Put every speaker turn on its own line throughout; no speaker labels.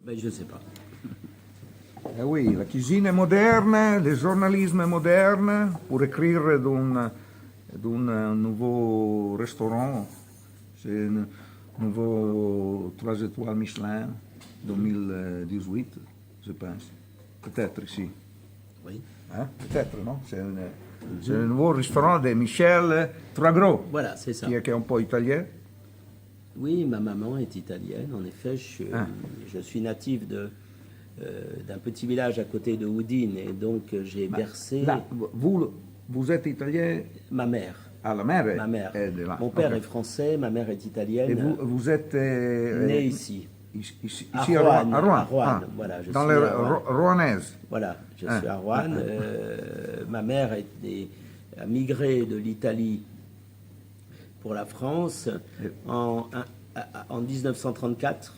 Ben, je ne sais pas.
Eh oui, la cuisine est moderne, le journalisme est moderne. Pour écrire d'un nouveau restaurant, c'est un nouveau 3 étoiles Michelin 2018, je pense. Peut-être ici.
Oui.
Hein? Peut-être, non? C'est un nouveau restaurant de Michel Tragros,
Voilà, c'est ça.
qui est un peu italien.
Oui, ma maman est italienne. En effet, je suis natif d'un petit village à côté de Udine. Et donc, j'ai bercé
Là, vous êtes italien?
ma mère.
Ah, la mère
Ma mère.
est de là.
Mon père
Ok.
est français, ma mère est italienne.
Et vous êtes
né ici.
Ici
À
à Rouen.
Roanne. À Roanne,
Ah,
voilà, je
dans
suis
les
né à Roanne.
Rouennaises.
Voilà, je suis à Roanne. Ma mère a migré de l'Italie pour la France en 1934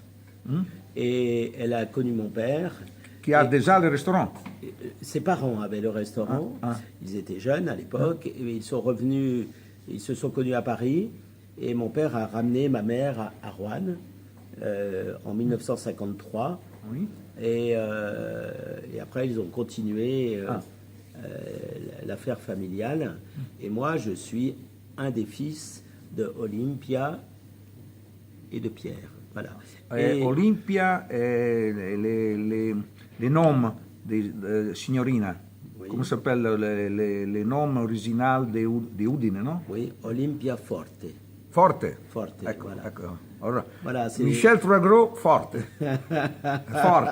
et elle a connu mon père.
Qui a
Et
déjà le restaurant.
ses parents avaient le restaurant, ils étaient jeunes à l'époque, et ils sont revenus, ils se sont connus à Paris, et mon père a ramené ma mère à Roanne en 1953.
Oui.
Et après, ils ont continué l'affaire familiale. Et moi, je suis un des fils de Olympia et de Pierre. Voilà.
Olympia et les noms de signorina.
Oui.
Comment s'appelle les noms originaux de Udine, non?
Oui, Olympia Forte.
Forte.
Forte,
Ecco,
voilà.
ecco. Allora,
Voilà, c'est-
Michel Tragros, forte. Forte.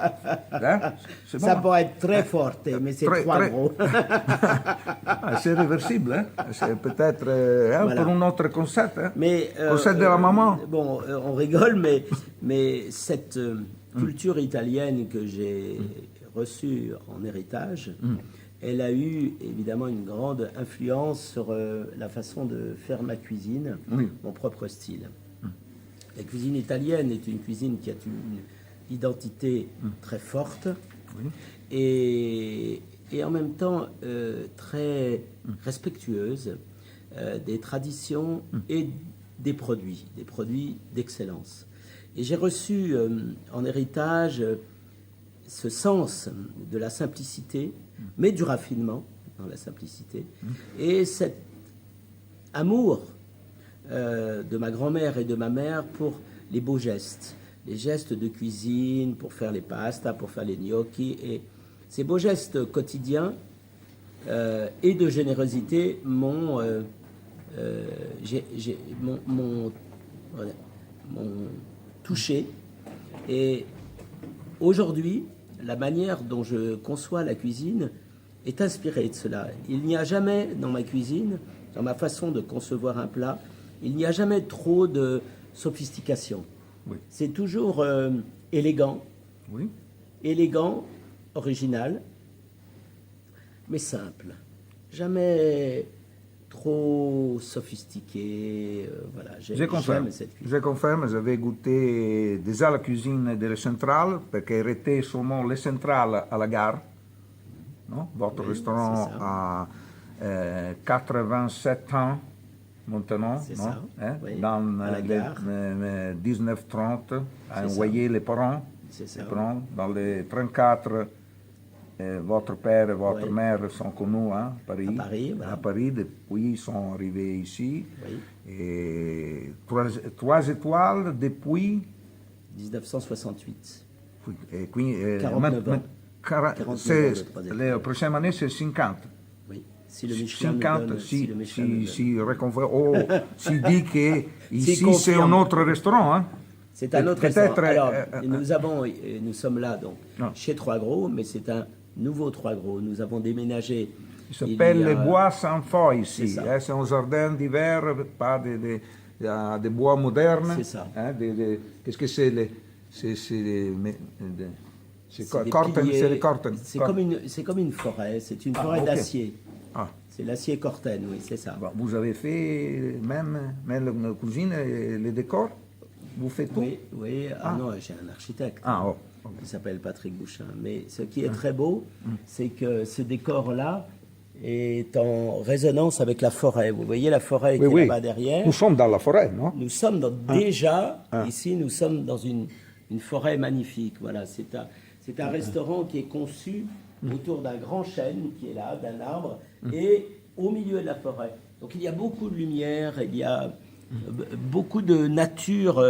C'est
Ça
bon.
peut être très forte, mais c'est
Très-
trois
très-
gros.
Ah, c'est réversible, hein? C'est peut-être
Voilà.
pour un autre concept. Hein?
Mais
Concept de la maman.
Bon, on rigole, mais cette culture italienne que j'ai reçue en héritage, elle a eu évidemment une grande influence sur la façon de faire ma cuisine,
Oui.
mon propre style. La cuisine italienne est une cuisine qui a une identité très forte et en même temps très respectueuse des traditions et des produits d'excellence. Et j'ai reçu en héritage ce sens de la simplicité, mais du raffinement dans la simplicité, et cet amour de ma grand-mère et de ma mère pour les beaux gestes, les gestes de cuisine, pour faire les pastas, pour faire les gnocchis. Et ces beaux gestes quotidiens et de générosité m'ont touché. Et aujourd'hui, la manière dont je conçois la cuisine est inspirée de cela. Il n'y a jamais dans ma cuisine, dans ma façon de concevoir un plat, il n'y a jamais trop de sophistication.
Oui.
C'est toujours élégant,
Oui.
original, mais simple. Jamais trop sophistiqué. Voilà,
Je confirme,
j'aime cette cuisine.
je confirme, j'avais goûté déjà la cuisine de la centrale, parce qu'elle était seulement les centrales à la gare. Non? Votre
Oui,
restaurant
c'est ça.
a 87 ans maintenant,
C'est
non?
ça,
Hein?
oui,
Dans
à la gare.
1930, a
C'est
envoyé les parents.
C'est ça.
Les parents. Dans les 34, votre père et votre
Oui.
mère sont connus hein, à Paris.
À Paris, voilà.
À Paris, depuis ils sont arrivés ici.
Oui.
Et 3 étoiles depuis.
1968.
Et quindi,
49 ans. 49 ans
c'est,
de 3 étoiles.
la prochaine année, c'est 50.
Oui. Si le Michelin nous
50,
donne,
si,
le Michelin nous donne.
si dit que ici c'est
confirme.
un autre restaurant. Hein?
C'est un autre
Peut-être,
restaurant. Alors, nous sommes là donc
Non.
chez Trois Gros, mais c'est un nouveau Trois Gros. Nous avons déménagé.
Il s'appelle
il y a-
les bois sans feuilles
C'est
ici.
ça.
C'est un jardin d'hiver, pas de bois modernes.
C'est ça.
Hein, qu'est-ce que c'est c'est
C'est des
corten,
piliers.
c'est les corten.
C'est comme une forêt. C'est une forêt
ok.
d'acier.
Ah.
C'est l'acier corten, oui, c'est ça.
Bon, vous avez fait même la cuisine, et les décors. Vous faites tout.
Oui, oui. Ah non, j'ai un architecte.
Ah, oh.
Il s'appelle Patrick Bouchin. Mais ce qui est très beau, c'est que ce décor-là est en résonance avec la forêt. Vous voyez la forêt qui est là-bas derrière.
Nous sommes dans la forêt, non?
Nous sommes déjà, ici, nous sommes dans une une forêt magnifique. Voilà, c'est un restaurant qui est conçu autour d'un grand chêne qui est là, d'un arbre, et au milieu de la forêt. Donc il y a beaucoup de lumière, il y a beaucoup de nature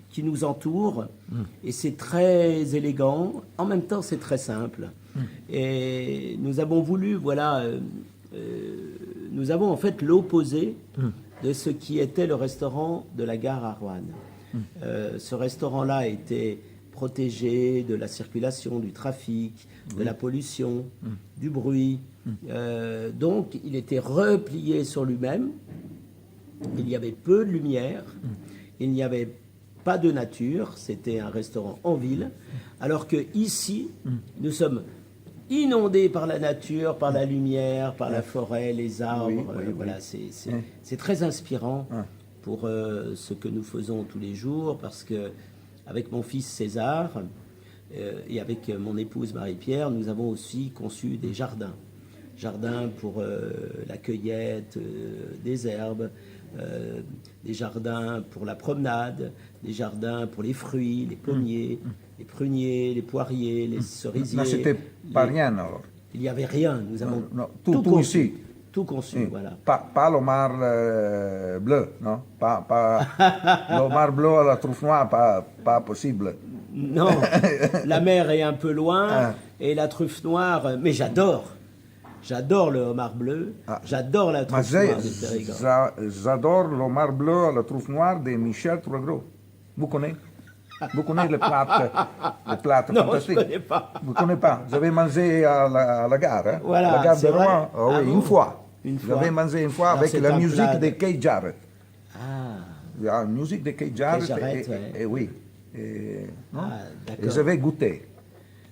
qui nous entoure, et c'est très élégant. En même temps, c'est très simple. Et nous avons voulu, voilà, nous avons en fait l'opposé de ce qui était le restaurant de la gare à Roanne. Ce restaurant-là était protégé de la circulation, du trafic, de la pollution, du bruit. Donc, il était replié sur lui-même. Il y avait peu de lumière. Il n'y avait pas de nature. C'était un restaurant en ville. Alors que ici, nous sommes inondés par la nature, par la lumière, par la forêt, les arbres. Voilà, c'est très inspirant pour ce que nous faisons tous les jours, parce que avec mon fils César et avec mon épouse Marie-Pierre, nous avons aussi conçu des jardins. Jardins pour la cueillette des herbes, des jardins pour la promenade, des jardins pour les fruits, les pommiers, les pruniers, les poiriers, les cerisiers.
Non, c'était pas rien alors.
Il n'y avait rien, nous avons
tout
conçu.
ici.
Tout conçu, voilà.
Pas l'homard bleu, non? Pas l'homard bleu à la truffe noire, pas possible.
Non, la mer est un peu loin et la truffe noire, mais j'adore. J'adore le homard bleu, j'adore la truffe noire de Périgord.
J'adore l'homard bleu à la truffe noire de Michel Troisgros. Vous connaissez? Vous connaissez les plats
Non,
fantastiques?
je ne connais pas.
Vous ne connaissez pas? J'avais mangé à la gare, hein?
Voilà,
la gare de
c'est vrai.
Rouen. Oh, oui, une fois.
Une fois.
J'avais mangé une fois
Alors,
avec
c'est
la
un
musique
plat
de Keith Jarrett.
Ah,
La musique de Keith Jarrett.
Jarrett,
Et oui. Non?
d'accord.
Et j'avais goûté.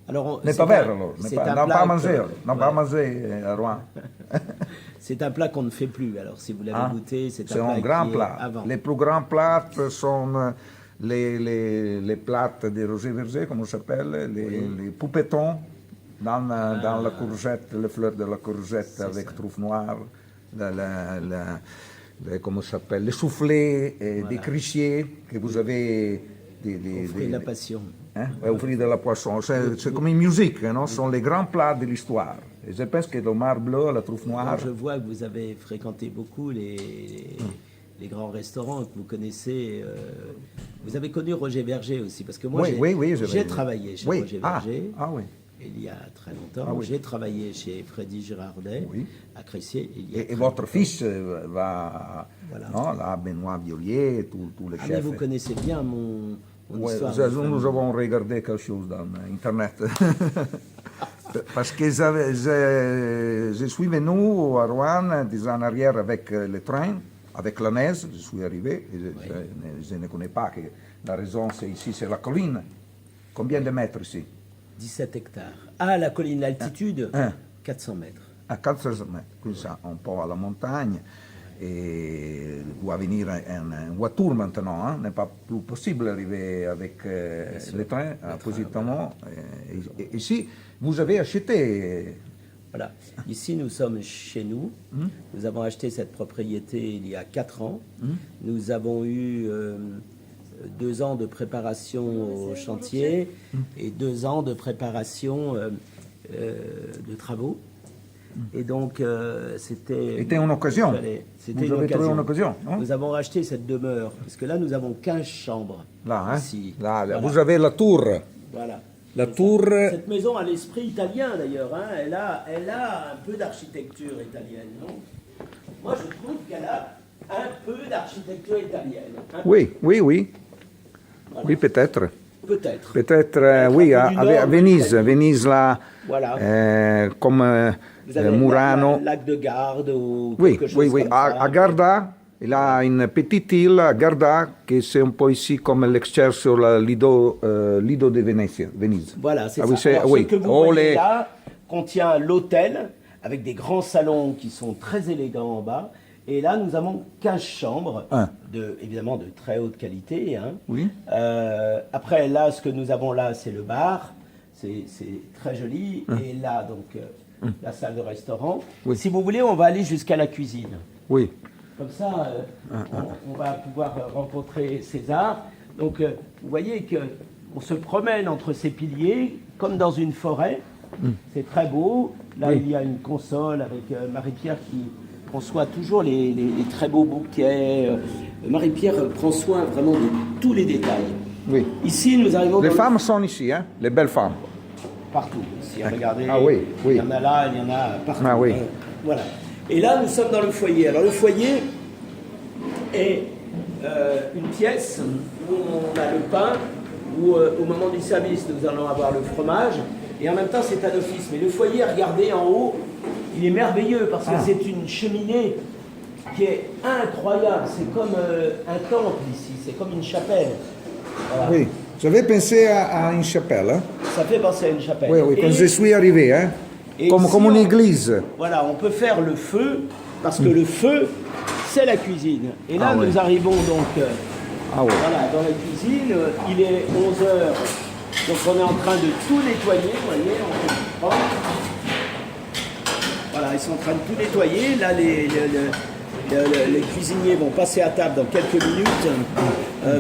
Alors,
N'est pas vrai alors.
c'est
Non,
un plat
pas mangé.
que-
Non, pas mangé à Rouen.
C'est un plat qu'on ne fait plus. Alors, si vous l'avez goûté, c'est
C'est
un plat
un grand
qui est
plat.
avant.
Les plus grands plats sont les plats de Roger Verger, comment ça s'appelle, les poupetons dans la courgette, les fleurs de la courgette avec truffe noire, comment ça s'appelle, les soufflets des crissiers que vous avez
Au fruit de la passion.
au fruit de la poisson. C'est comme une musique, non? Ce sont les grands plats de l'histoire. Et je pense que le homard bleu, la truffe noire.
Alors, je vois que vous avez fréquenté beaucoup les grands restaurants que vous connaissez. Vous avez connu Roger Verger aussi, parce que moi, j'ai travaillé chez Roger Verger.
Oui.
Il y a très longtemps. J'ai travaillé chez Freddy Girardet à Cressier.
Et votre fils va non, là, Benoît Violier, tous les chefs.
Mais vous connaissez bien mon histoire.
Nous avons regardé quelque chose dans Internet. Parce que je suis venu à Rouen 10 ans en arrière avec le train, avec la neige, je suis arrivé, et je ne connais pas, que la raison c'est ici, c'est la colline. Combien de mètres ici?
17 hectares. Ah, la colline, l'altitude 400 mètres.
À 400 mètres, quindi un po' alla montagna. Et doit venir en voiture maintenant, hein? N'est pas plus possible d'arriver avec le train positivement. Et ici, vous avez acheté.
Voilà. Ici, nous sommes chez nous. Nous avons acheté cette propriété il y a 4 ans. Nous avons eu 2 ans de préparation au chantier et 2 ans de préparation de travaux. Et donc, c'était
une occasion.
C'était
Vous avez trouvé une occasion, non?
Nous avons racheté cette demeure, parce que là, nous avons 15 chambres.
Là, hein?
Ici.
Là,
Voilà.
vous avez la tour.
Voilà.
La tour.
Cette maison a l'esprit italien, d'ailleurs. Hein. Elle a un peu d'architecture italienne, non? Moi, je trouve qu'elle a un peu d'architecture italienne.
Oui.
Voilà.
Oui, peut-être.
Peut-être.
Peut-être, oui,
un peu du
à
nord,
Venise.
l'Italie.
Venise, là,
Voilà.
comme
Vous avez
Murano.
le lac de Garde ou
Oui,
quelque chose
oui.
comme ça.
À Garda, il a une petite île à Garda, qui c'est un peu ici comme l'Excelsior, le Lido de Venise.
Voilà, c'est
Ah
ça.
oui, c'est-
Alors,
oui.
ce que vous
Oh,
voyez
les-
là contient l'hôtel, avec des grands salons qui sont très élégants en bas. Et là, nous avons 15 chambres, évidemment de très haute qualité. Hein.
Oui.
Après, là, ce que nous avons là, c'est le bar. C'est très joli. Et là, donc, la salle de restaurant.
Oui.
Si vous voulez, on va aller jusqu'à la cuisine.
Oui.
Comme ça, on va pouvoir rencontrer César. Donc, vous voyez que on se promène entre ces piliers comme dans une forêt. C'est très beau. Là, il y a une console avec Marie-Pierre qui conçoit toujours les très beaux bouquets. Marie-Pierre prend soin vraiment de tous les détails.
Oui.
Ici, nous arrivons
Les
dans
femmes sont ici, hein? Les belles femmes.
partout. Ici, regardez,
Ah oui, oui.
il y en a là, il y en a partout.
Ah oui.
Voilà. Et là, nous sommes dans le foyer. Alors, le foyer est une pièce où on a le pain, où au moment du service, nous allons avoir le fromage, et en même temps, c'est un office. Mais le foyer, regardez en haut, il est merveilleux parce que c'est une cheminée qui est incroyable. C'est comme un temple ici, c'est comme une chapelle. Voilà.
Oui. J'avais pensé à une chapelle. Hein?
Ça fait penser à une chapelle.
Oui, oui, quand
Et-
je suis arrivé, hein?
et
Comme
si
une
on-
église.
Voilà, on peut faire le feu, parce que le feu, c'est la cuisine. Et là,
Ah ouais.
nous arrivons donc
Ah oui.
voilà, dans la cuisine. Il est 11 heures, donc on est en train de tout nettoyer. Vous voyez, on fait du propre. Voilà, ils sont en train de tout nettoyer. Là, les cuisiniers vont passer à table dans quelques minutes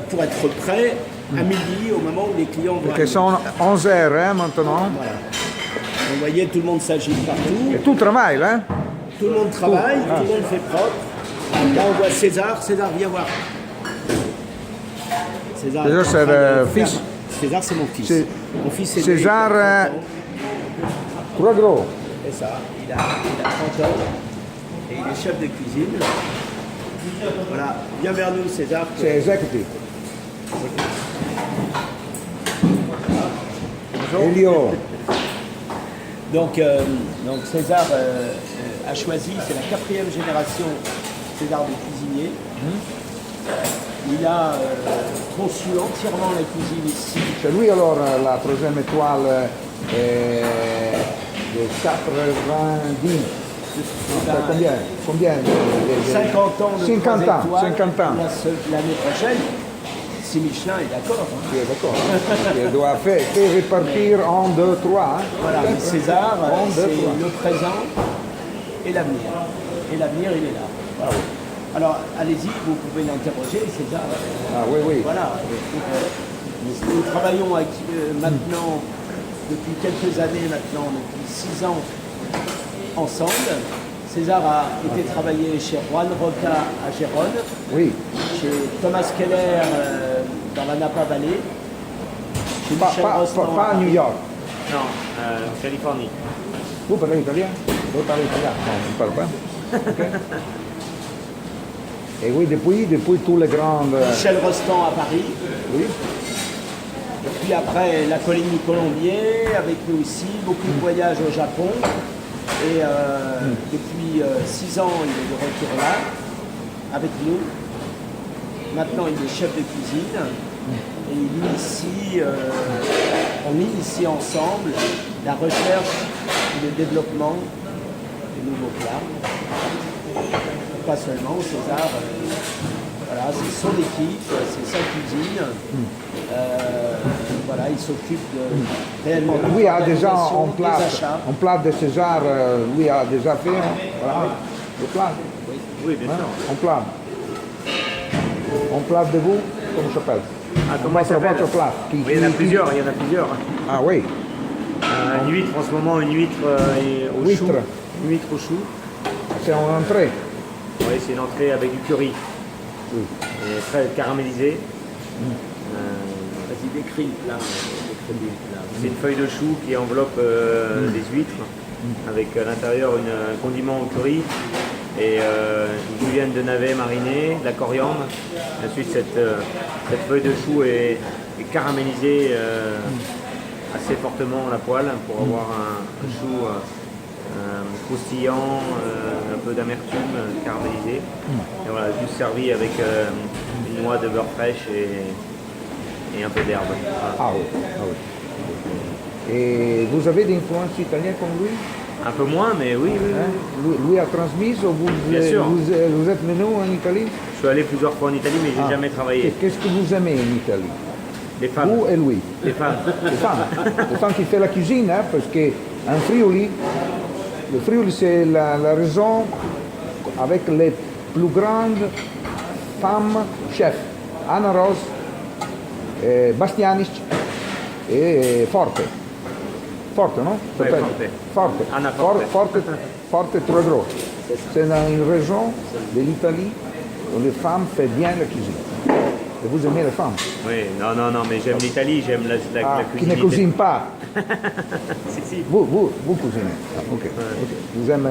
pour être prêts à midi, au moment où les clients vont
Perché
arriver.
sono 11 heures hein, maintenant.
Voilà. Vous voyez, tout le monde s'agite partout.
Et tu travailles, hein?
Tout le monde travaille, tout le monde fait propre. Là, on voit César. César, viens voir. César,
César,
est en
c'est
train de
le
faire-
fils.
César, c'est mon fils.
C'est-
Mon fils est
César,
né, il a 30 ans.
Trop gros.
C'est ça, il a 30 ans. Et il est chef de cuisine. Voilà, viens vers nous, César.
C'est executive. Elio.
Donc César a choisi, c'est la 4e génération César de cuisinier. Il a conçu entièrement la cuisine ici.
C'est lui alors la troisième étoile de 90. Enfin, combien
50 ans de
50
trois
ans,
étoiles.
50 ans.
L'année prochaine, si Michelin est d'accord. Hein.
Oui, d'accord. Il doit faire répartir en 2, 3. Hein.
Voilà, mais César,
En deux,
c'est
trois.
le présent et l'avenir. Et l'avenir, il est là. Voilà. Alors, allez-y, vous pouvez l'interroger, César.
Ah oui, oui.
Voilà. Nous travaillons maintenant, depuis quelques années maintenant, depuis 6 ans, ensemble. César a été travailler chez Juan Roca à Gérone,
Oui.
chez Thomas Keller dans la Napa Valley, chez Michel Rostand
Pas à New York.
Non, Californie.
Vous parlez italien? Vous parlez italien? Non, je ne parle pas. Ok. Et oui, depuis tous les grands...
Michel Rostand à Paris.
Oui.
Et puis après, la colline du Colombier, avec nous aussi, beaucoup de voyages au Japon. Et depuis 6 ans, il est de retour là, avec nous. Maintenant, il est chef de cuisine. Et il initie, on initie ensemble la recherche et le développement de nouveaux plats. Pas seulement, César, voilà, c'est son équipe, c'est sa cuisine. Voilà, il s'occupe de réellement de
Lui a déjà
l'organisation,
en place,
des achats.
en plat de César, lui a déjà fait voilà, le plat.
Oui, bien sûr.
En plat. En plat de vous, comment ça s'appelle?
Ah, comment il s'appelle
Votre plat.
Oui, il y en a plusieurs, il y en a plusieurs.
Ah oui.
Une huître en ce moment, une huître au
Huître.
chou. Une huître au chou.
C'est en entrée.
Oui, c'est une entrée avec du curry.
Oui.
Et très caramélisé.
Vas-y, décris le plat. décris le plat.
C'est une feuille de chou qui enveloppe des huîtres avec à l'intérieur un condiment au curry et une julienne de navet marinée, de la coriandre. Ensuite, cette feuille de chou est caramélisée assez fortement à la poêle pour avoir un chou croustillant, un peu d'amertume caramélisé. Et voilà, juste servi avec une noix de beurre fraîche et un peu d'herbe. Voilà.
Ah oui. Ah oui. Et vous avez des influences italiennes comme lui?
Un peu moins, mais oui, oui, oui.
Hein? Lui a transmis ou vous,
Bien sûr.
vous êtes venu en Italie?
Je suis allé plusieurs fois en Italie, mais j'ai jamais travaillé.
Qu'est-ce que vous aimez en Italie?
Les femmes.
Vous et lui?
Les femmes.
Les femmes. Les femmes qui font la cuisine, hein, parce qu'en Friuli, le Friuli c'est la région avec les plus grandes femmes chefs. Anna Rose, Bastianic et Forte. Forte, non? Ça
Ouais,
s'appelle Forte.
Anna Forte.
Forte très gros. C'est dans une région de l'Italie où les femmes font bien la cuisine. Et vous aimez les femmes?
Oui, non, mais j'aime l'Italie, j'aime la
Ah, qui
cuisine.
ne cuisine pas.
Si.
Vous cuisinez. Ah, ok. Vous aimez.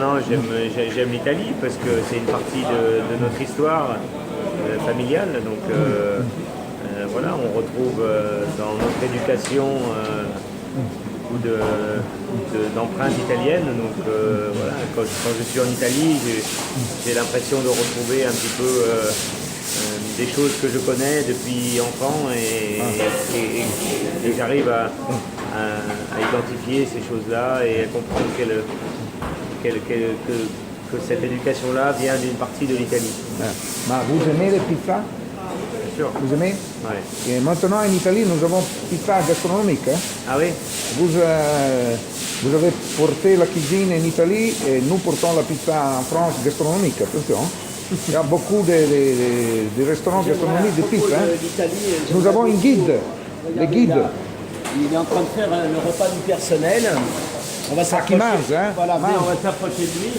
Non, j'aime l'Italie parce que c'est une partie de notre histoire familiale. Donc voilà, on retrouve dans notre éducation beaucoup d'empreintes italiennes. Donc voilà, quand je suis en Italie, j'ai l'impression de retrouver un petit peu des choses que je connais depuis enfant et j'arrive à identifier ces choses-là et à comprendre que cette éducation-là vient d'une partie de l'Italie.
Mais vous aimez les pizzas?
Bien sûr.
Vous aimez?
Ouais.
Et maintenant en Italie, nous avons pizza gastronomique. Hein?
Ah oui?
Vous avez porté la cuisine en Italie et nous portons la pizza en France gastronomique. Attention. Il y a beaucoup de restaurants gastronomiques de pizza. Hein? Nous avons un guide. Le guide.
Il est en train de faire le repas du personnel. On va
qui mange, hein?
Voilà,
Mange.
on va s'approcher de lui.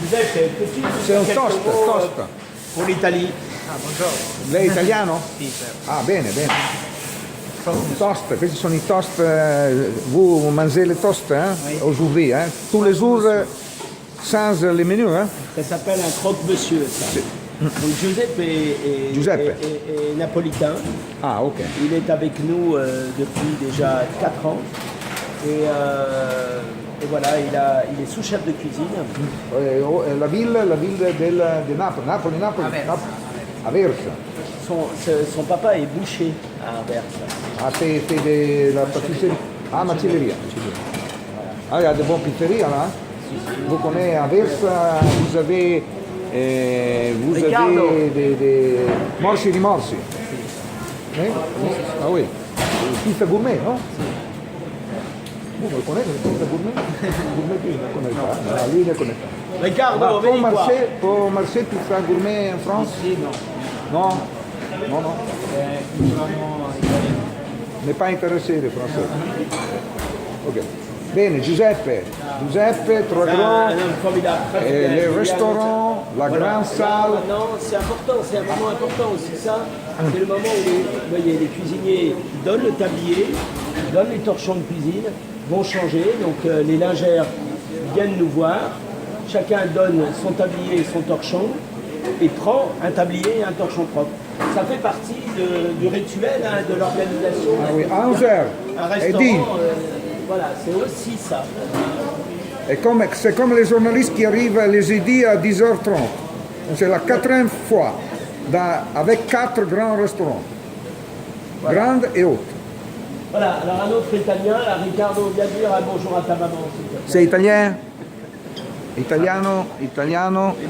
Giuseppe, peux-tu nous
C'est un
dire quelques
toast,
mots,
toast.
pour l'Italie?
Lei è italiano?
Sì, certo.
Ah, bene, bene. Toast, questi sono i toast. Vous mangez les toast, hein? Aujourd'hui, hein? Tous les jours, sans le menu, hein?
Ça s'appelle un croque-monsieur, ça. Donc Giuseppe est napolitain.
Ah, ok.
Il est avec nous depuis déjà 4 ans. Et voilà, il est sous-chef de cuisine.
La ville de Napoli. Napoli. Aversa.
Son papa est boucher à Aversa.
Ah, c'est de la pâtisserie. Ah, macelleria. Ah, il y a de bonnes pizzeries là. Vous connaissez Aversa, vous avez des morsi di morsi. Ah oui. Pizza gourmet, non? Vous le connaissez, pizza gourmet? Gourmet, lui ne connaît pas. Ah, lui ne connaît pas.
Ricardo, vieni qua.
Pour marcher pizza gourmet en France?
Sì, no.
Non. Non.
Culturellement italien.
N'est pas intéressé les Français. Ok. Bene, Giuseppe, trop
C'est
grand,
un homme formidable.
et les restaurants, la grande salle.
Non, c'est important, c'est un moment important aussi ça. C'est le moment où les cuisiniers donnent le tablier, donnent les torchons de cuisine, vont changer. Donc les lingères viennent nous voir. Chacun donne son tablier et son torchon et prend un tablier et un torchon propre. Ça fait partie du rituel, hein, de l'organisation.
Ah oui, à 11h.
Un
Et
restaurant,
dit,
voilà, c'est aussi ça.
c'est comme les journalistes qui arrivent les jeudis à 10h30. C'est la 4e fois avec 4 grands restaurants, grandes et hautes.
Voilà, alors un autre italien, là, Riccardo, viens dire un bonjour à ta maman. s'il te plaît.
C'est italien? Italiano?
Et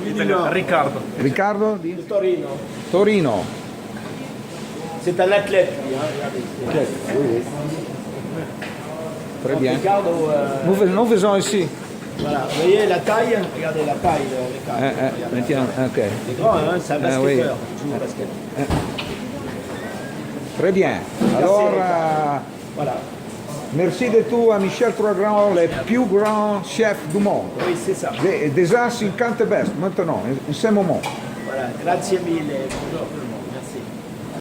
lui dit non,
Riccardo.
Riccardo?
de Torino.
Torino.
C'est un athlète, lui, hein, regardez.
Oui. Très bien.
Riccardo,
Nous faisons ici.
voilà, vous voyez la taille? Regardez la taille de Riccardo. Regardez.
Tiens, ok.
C'est grand, hein, c'est un basketteur.
oui.
Il joue au basket.
Très bien. Alors,
Voilà.
merci de tout à Michel Troisgrand, le plus grand chef du monde.
Oui, c'est ça.
Déjà 50 best maintenant, en ce moment.
Voilà, grazie mille. Buongiorno.